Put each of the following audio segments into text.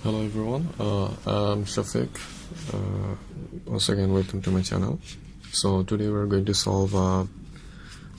Hello everyone, I'm Shafiq. Once again, welcome to my channel. So today we're going to solve a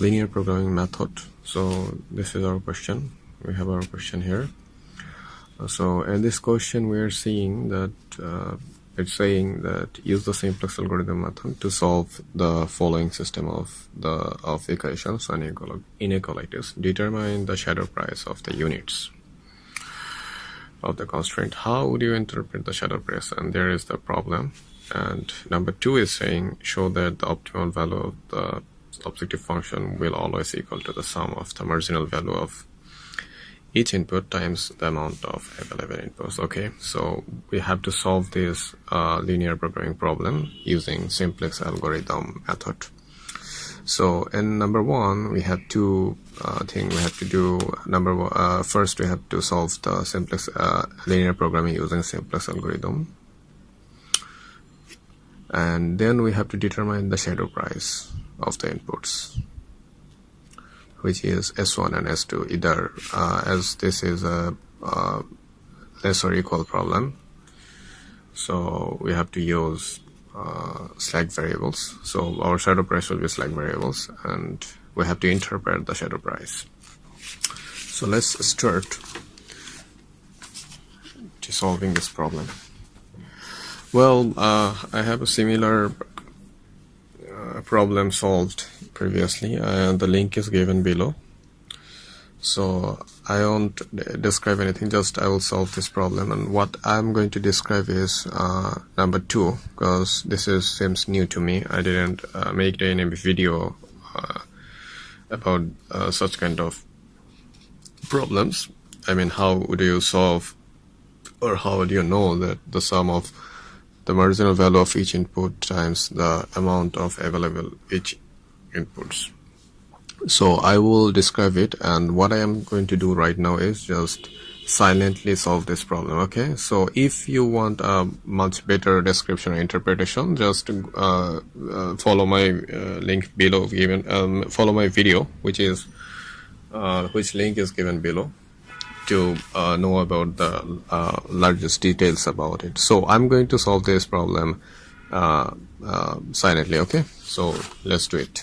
linear programming method. So this is our question. We have our question here. So in this question we are seeing that it's saying that use the simplex algorithm method to solve the following system of equations and inequalities. Determine the shadow price of the units of the constraint. How would you interpret the shadow price? And there is the problem. And number 2 is saying show that the optimal value of the objective function will always equal to the sum of the marginal value of each input times the amount of available inputs. Okay, so we have to solve this linear programming problem using simplex algorithm method. So in number 1 we have two things we have to do. First we have to solve the simplex linear programming using simplex algorithm, and then we have to determine the shadow price of the inputs, which is S1 and S2, either as this is a less or equal problem, so we have to use slack variables. So our shadow price will be slack variables, and we have to interpret the shadow price. So let's start to solving this problem. Well, I have a similar problem solved previously, and the link is given below. So I won't describe anything, just I will solve this problem. And what I'm going to describe is number 2, because this seems new to me. I didn't make any video about such kind of problems. I mean, how would you solve, or how would you know that the sum of the marginal value of each input times the amount of available each inputs? So I will describe it, and what I am going to do right now is just silently solve this problem. Okay, so if you want a much better description or interpretation, just follow my link below, given follow my video, which link is given below, to know about the largest details about it. So I'm going to solve this problem silently. Okay, so let's do it.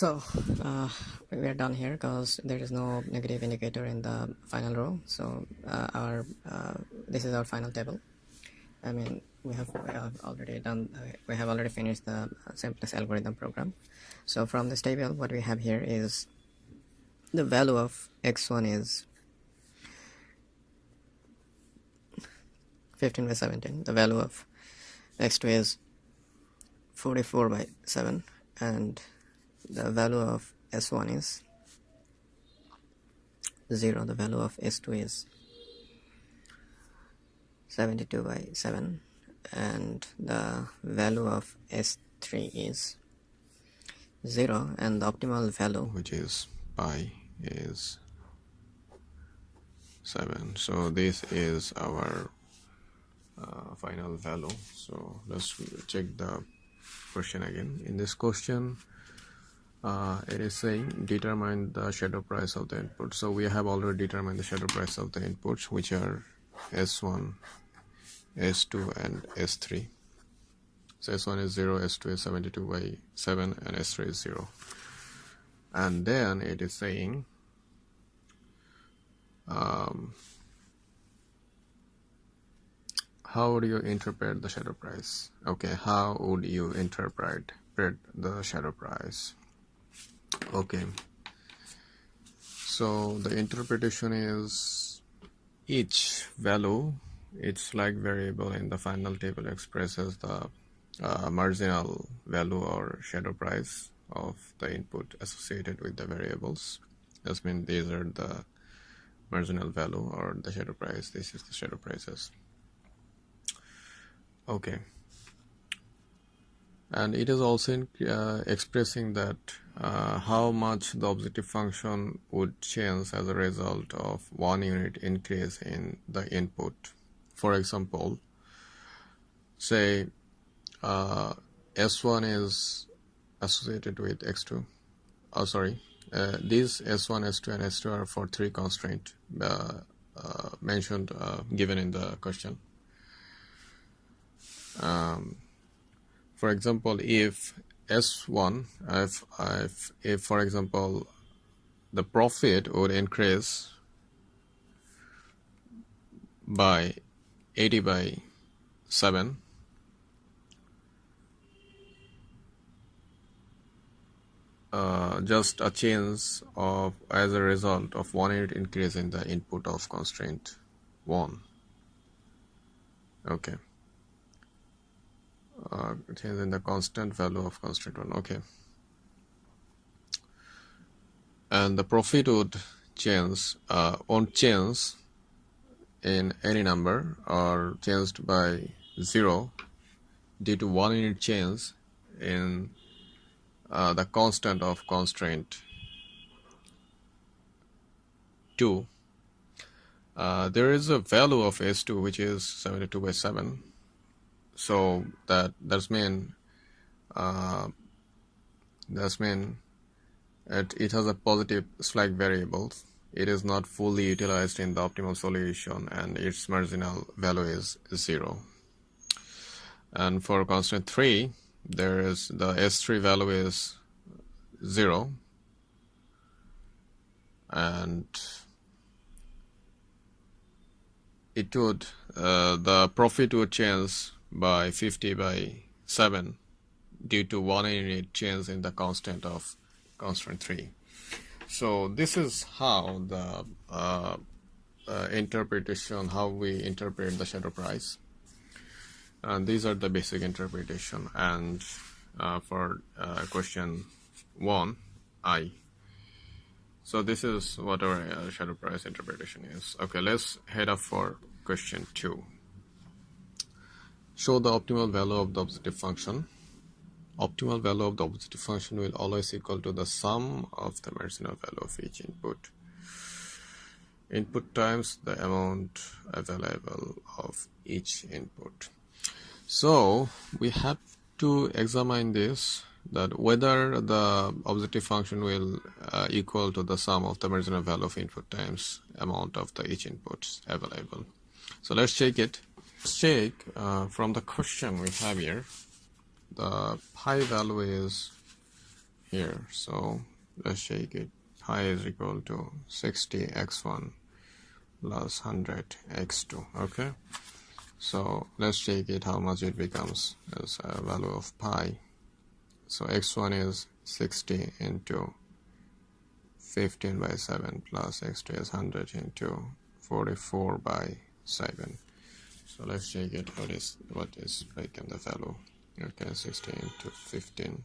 So we are done here because there is no negative indicator in the final row. So this is our final table. I mean, we have already finished the Simplex algorithm program. So from this table, what we have here is the value of x1 is 15 by 17. The value of x2 is 44 by 7, and the value of s1 is 0. The value of s2 is 72 by 7, and the value of s3 is 0, and the optimal value, which is pi, is 7. So this is our final value. So let's check the question again. In this question, it is saying determine the shadow price of the input. So we have already determined the shadow price of the inputs, which are S1, S2 and S3. So S1 is 0, S2 is 72 by 7 and S3 is 0. And then it is saying how would you interpret the shadow price? Okay, how would you interpret the shadow price? Okay, so the interpretation is each value, each like variable in the final table expresses the marginal value or shadow price of the input associated with the variables. That means these are the marginal value or the shadow price. This is the shadow prices. Okay, and it is also expressing that how much the objective function would change as a result of 1 unit increase in the input. For example, say S1 is associated with x2. These S1, S2 and S2 are for 3 constraints mentioned, given in the question. For example, if S1, if for example the profit would increase by 80 by 7, just a change of as a result of 1 unit increase in the input of constraint 1. Okay. Change in the constant value of constraint 1. Okay. And the profit would change, won't change in any number or changed by 0 due to 1 unit change in the constant of constraint 2. There is a value of S2 which is 72 by 7. So that's mean it has a positive slack variable. It is not fully utilized in the optimal solution and its marginal value is 0. And for constant 3, there is the S3 value is 0, and it would the profit would change by 50 by 7 due to 1 unit change in the constant of constant 3. So this is how the interpretation, how we interpret the shadow price, and these are the basic interpretation. And for question 1I, so this is what our shadow price interpretation is. Okay, let's head up for question 2. Show the optimal value of the objective function. Optimal value of the objective function will always equal to the sum of the marginal value of each input. Input times the amount available of each input. So we have to examine this, that whether the objective function will equal to the sum of the marginal value of input times amount of the each inputs available. So let's check it. Let's check from the question we have here. The pi value is here. So let's take it. Pi is equal to 60x1 plus 100x2. Okay, so let's take it how much it becomes as a value of pi. So x1 is 60 into 15 by 7 plus x2 is 100 into 44 by 7. So let's check it what is become the value. Okay, 60 into 15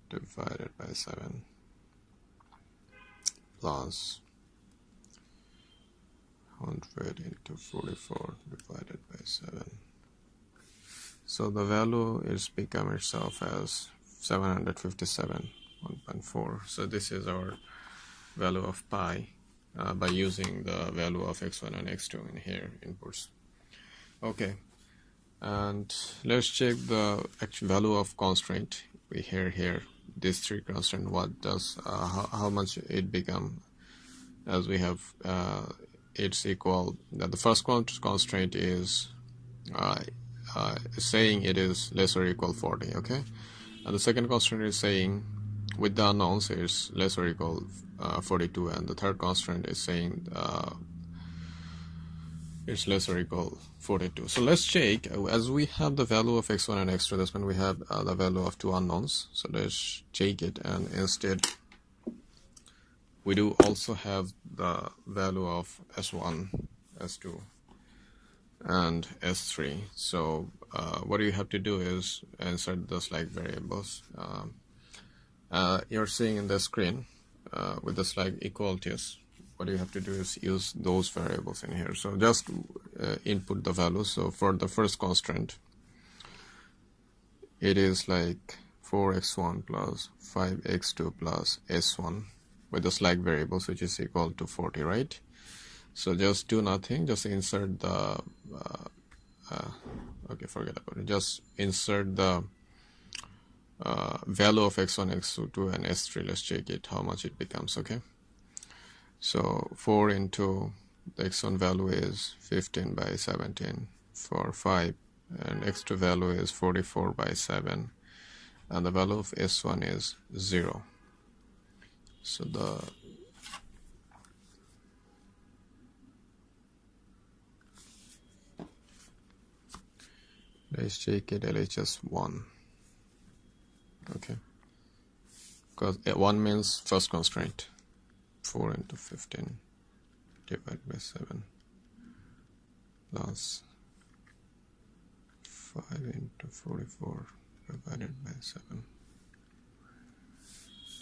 divided by 7 plus 100 into 44 divided by 7. So the value is become itself as 757 1.4. So this is our value of pi by using the value of x1 and x2 in here inputs. Okay, and let's check the actual value of constraint. We here these three constant, what does how much it become, as we have it's equal that the first constraint is saying it is less or equal 40. Okay, and the second constraint is saying with the unknowns is less or equal 42, and the third constraint is saying it's less or equal 42. So let's check, as we have the value of x1 and x2, that's when we have the value of two unknowns. So let's check it, and instead we do also have the value of s1, s2 and s3. So what you have to do is insert the slack variables. You're seeing in the screen with the slack equalities. What you have to do is use those variables in here. So just input the value. So for the first constraint, it is like 4x1 plus 5x2 plus s1 with the slack variables, which is equal to 40, right? So just do nothing, just insert the okay, forget about it. Just insert the value of x1, x2 and s3. Let's check it how much it becomes. Okay, so 4 into the x1 value is 15 by 17 for 5, and x2 value is 44 by 7, and the value of s1 is 0. So let's check it LHS 1. Okay, because 1 means first constraint. 4 into 15 divided by 7 plus 5 into 44 divided by 7.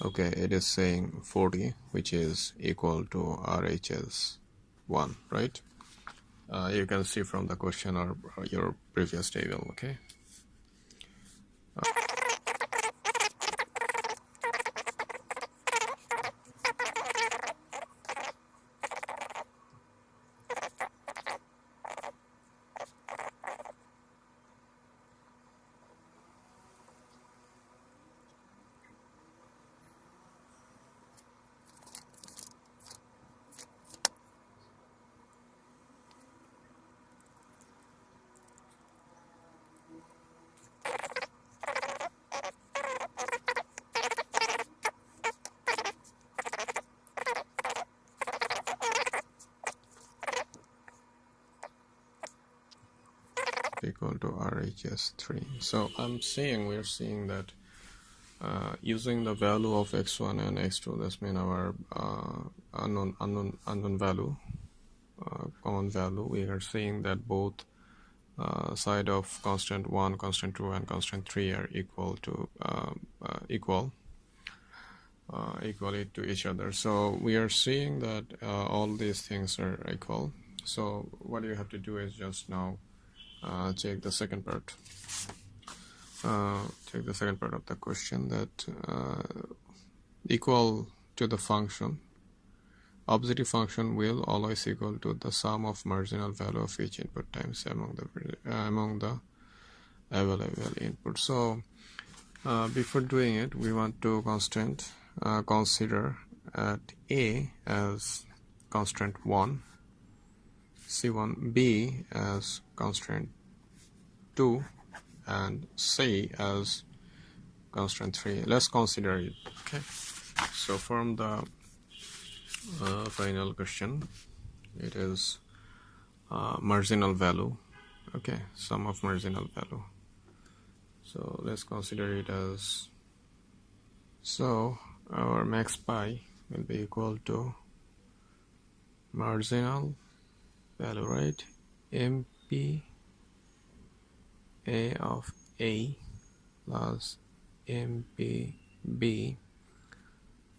Okay, it is saying 40, which is equal to RHS 1, right? You can see from the question or your previous table. Okay, equal to RHS 3. So we're seeing that using the value of x1 and x2, that's mean our unknown value, common value, we are saying that both side of constant 1, constant 2 and constant 3 are equal to equally to each other. So we are seeing that all these things are equal. So what you have to do is just now check the second part. Check the second part of the question, that equal to the function. Objective function will always equal to the sum of marginal value of each input times among the available input. So before doing it, we want to consider at A as constraint 1, C1, B as constraint 2, and C as constant 3. Let's consider it. Okay, so from the final question, it is marginal value. Okay, sum of marginal value. So let's consider it as, so our max pi will be equal to marginal value, right? mp a of a plus mp b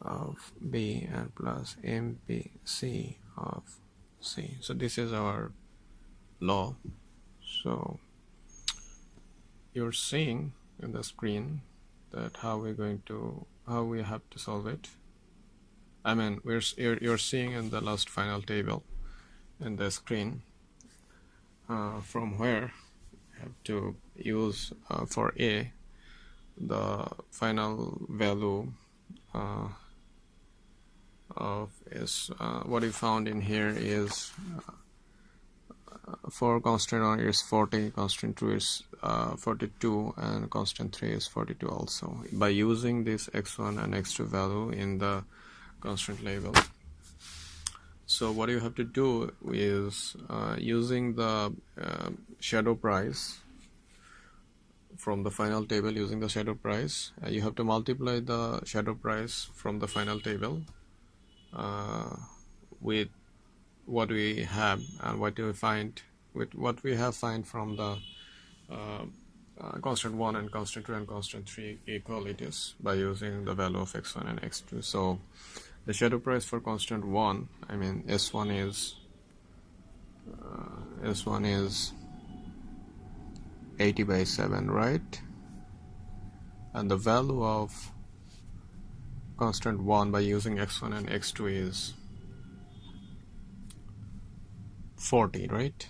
of b and plus mp c of c. So this is our law. So you're seeing in the screen that how we have to solve it. I mean, you're seeing in the last final table in the screen from where you have to use for a, the final value of is what we found in here is for constant 1 is 40, constant 2 is 42, and constant 3 is 42 also, by using this x1 and x2 value in the constant label. So what you have to do is using the shadow price from the final table, using the shadow price, you have to multiply the shadow price from the final table with what we have and what we find with what we have find from the constant 1 and constant 2 and constant 3 equalities by using the value of x1 and x2. So the shadow price for constant 1, I mean s1 is 80 by 7, right? And the value of constant 1 by using x1 and x2 is 40, right?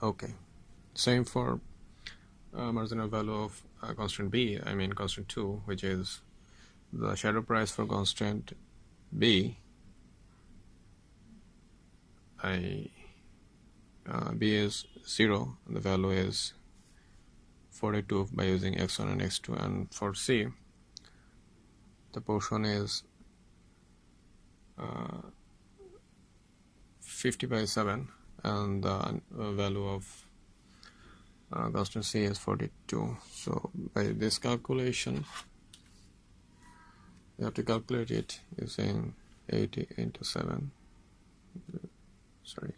Okay, same for marginal value of constant b, I mean constant 2, which is the shadow price for constant b. B is 0 and the value is 42 by using x1 and x2, and for c the portion is 50 by 7 and the value of constant c is 42. So by this calculation you have to calculate it using 80 into 7, sorry,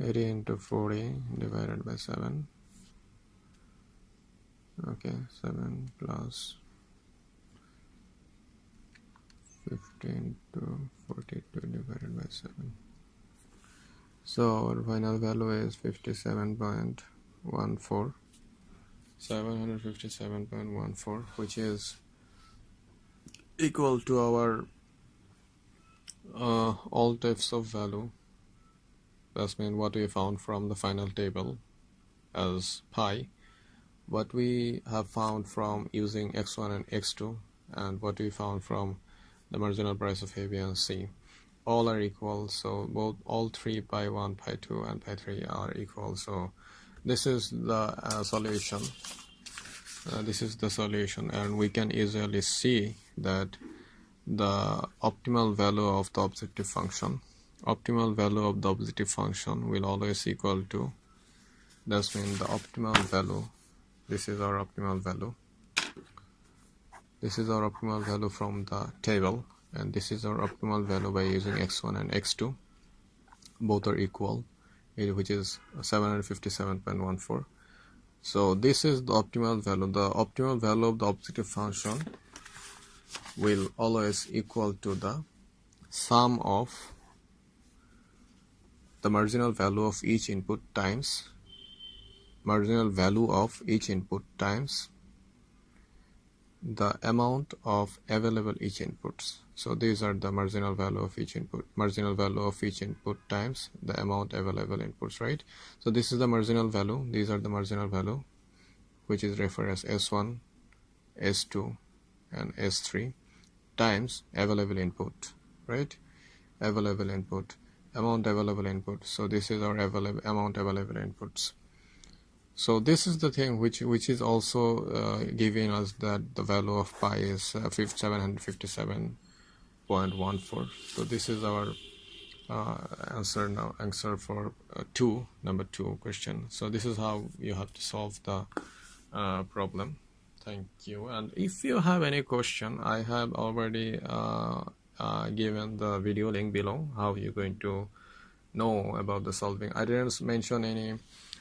80 into 40 divided by 7. Okay, 7 plus 15 to 42 divided by 7. So our final value is 57.14, 757.14, which is equal to our all types of value. That's mean what we found from the final table as pi, what we have found from using x1 and x2, and what we found from the marginal price of A, B, and C. All are equal, so all three, pi 1, pi 2, and pi 3 are equal. So this is the solution. This is the solution, and we can easily see that the optimal value of the objective function will always equal to, that means the optimal value, this is our optimal value, from the table, and this is our optimal value by using x1 and x2, both are equal, which is 757.14. so this is the optimal value. The optimal value of the objective function will always equal to the sum of the marginal value of each input times the amount of available each inputs. So these are the marginal value of each input times the amount available inputs, right? So this is the marginal value, these are the marginal value, which is referred as S1, S2, and S3 times available input, right? Amount available input. So this is our amount available inputs. So this is the thing which is also giving us that the value of pi is 757.14. So this is our answer for number 2 question. So this is how you have to solve the problem. Thank you. And if you have any question, I have already given the video link below how you're going to know about the solving. I didn't mention any,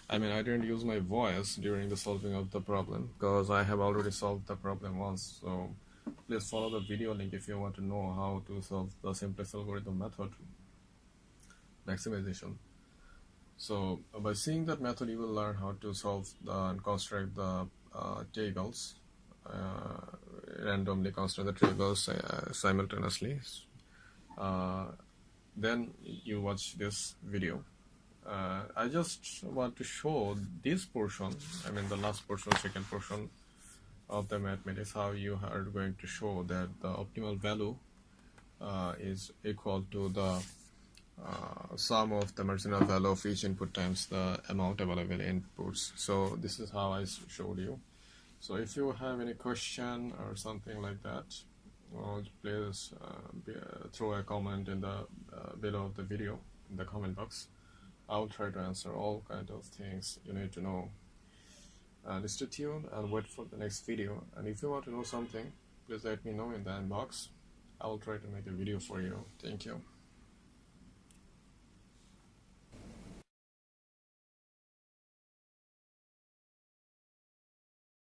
I didn't use my voice during the solving of the problem because I have already solved the problem once. So please follow the video link if you want to know how to solve the simplex algorithm method maximization. So by seeing that method, you will learn how to solve and construct the tables, randomly construct the tables simultaneously. Then you watch this video. I just want to show this portion, the last portion, second portion of the mathematics, how you are going to show that the optimal value is equal to the sum of the marginal value of each input times the amount available inputs. So this is how I showed you. So if you have any question or something like that, please throw a comment in the below of the video in the comment box. I'll try to answer all kind of things you need to know. And stay tuned and wait for the next video. And if you want to know something, please let me know in the inbox. I will try to make a video for you. Thank you.